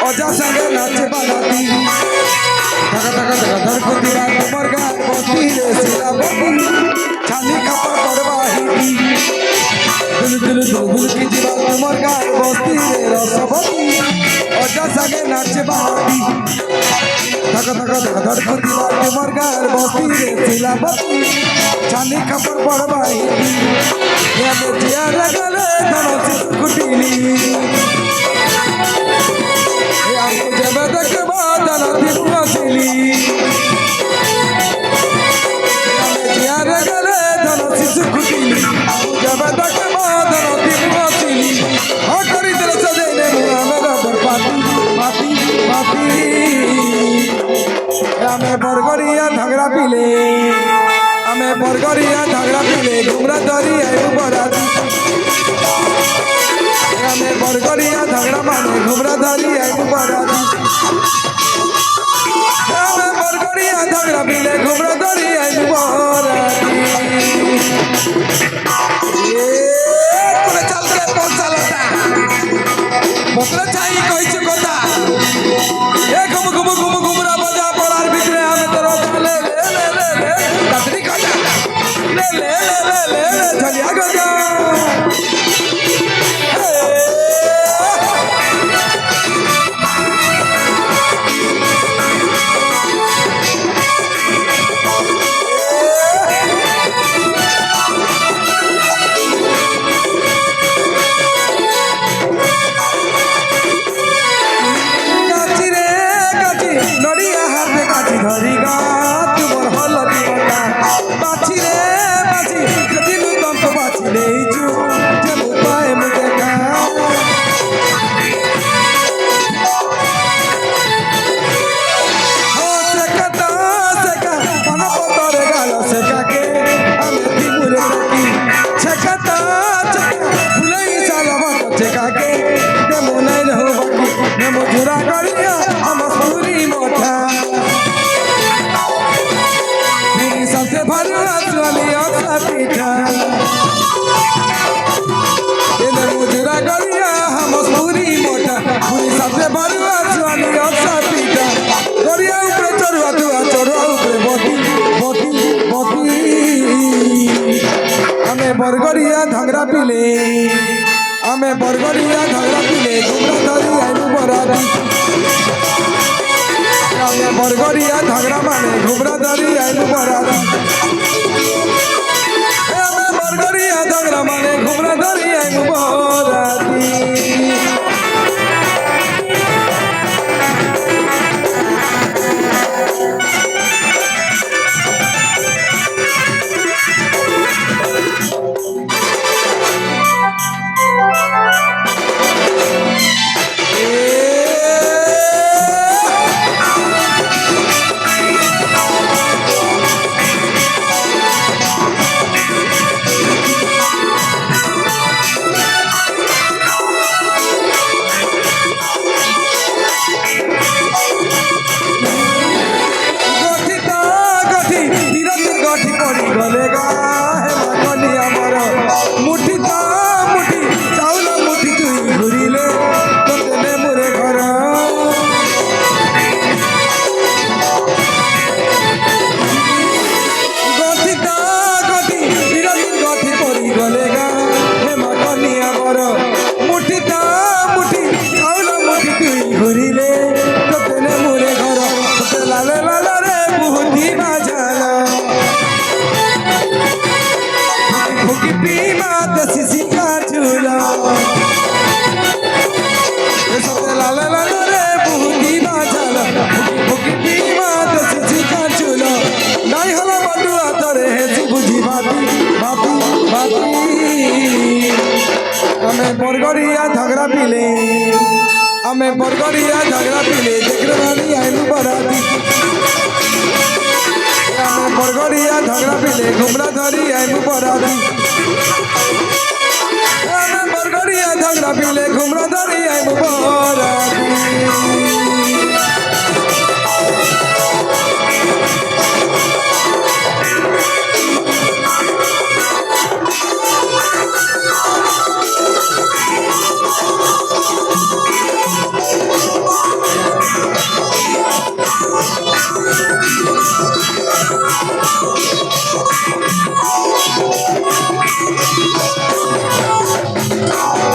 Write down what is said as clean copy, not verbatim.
অজা সঙ্গে নাচে বানাতি টাকা টাকা টাকা ধর কুদিরা তোমার গান বসতি রে শিলাবতী ছানি কাপড় পরবাহিতি দুলু দুলু দুলু দুলু কি জীবা তোমার গান বসতি রে রসবতী অজা সঙ্গে নাচে বানাতি টাকা টাকা টাকা ধর কুদিরা তোমার গান বসতি রে শিলাবতী ছানি কাপড় পরবাহিতি ইয়াতে জিয়া লাগালে ধনসি কুটিনি जब तक बादल दिन मचली यार गले धन शिशु खुटिली जब तक बादल दिन मचली हाँ करी दिल सजेने मुआ मेरा बरपाती माती माती हमें बरगरिया झगड़ा पीले हमें बरगरिया झगड़ा पीले घुमरा दरी है बराती हमें बरगरिया झगड़ा माने घुमरा दरी है बराती हमें बरगरिया झगड़ा पीले घुमरा दरी है बराती ये तोरे चल के कौन चलता बोतल चाहिए कोई चुकोता ये घुम घुम घुम घुमरा बजा पड़ार बिखरे हमें तेरा ले ले ले ले ले कतरी खजा ले ले ले ले ले ले चलिया गजा बरगरिया झगड़ा पीले हमें बरगरिया झगड़ा पीले घुमरा धरी आइलू बराती हमें बरगरिया झगड़ा माने घुमरा धरी आइलू बराती हमें बरगरिया झगड़ा माने घुमरा धरी आइलू बराती বুঝি বাতি বাতি বাতি আমি বরগড়িয়া ঝগড়া পিলে আমি বরগড়িয়া ঝগড়া পিলে দেখলে রানী আইলু বারাতি আমি বরগড়িয়া ঝগড়া পিলে ঘুমরা ধরি আইলু বারাতি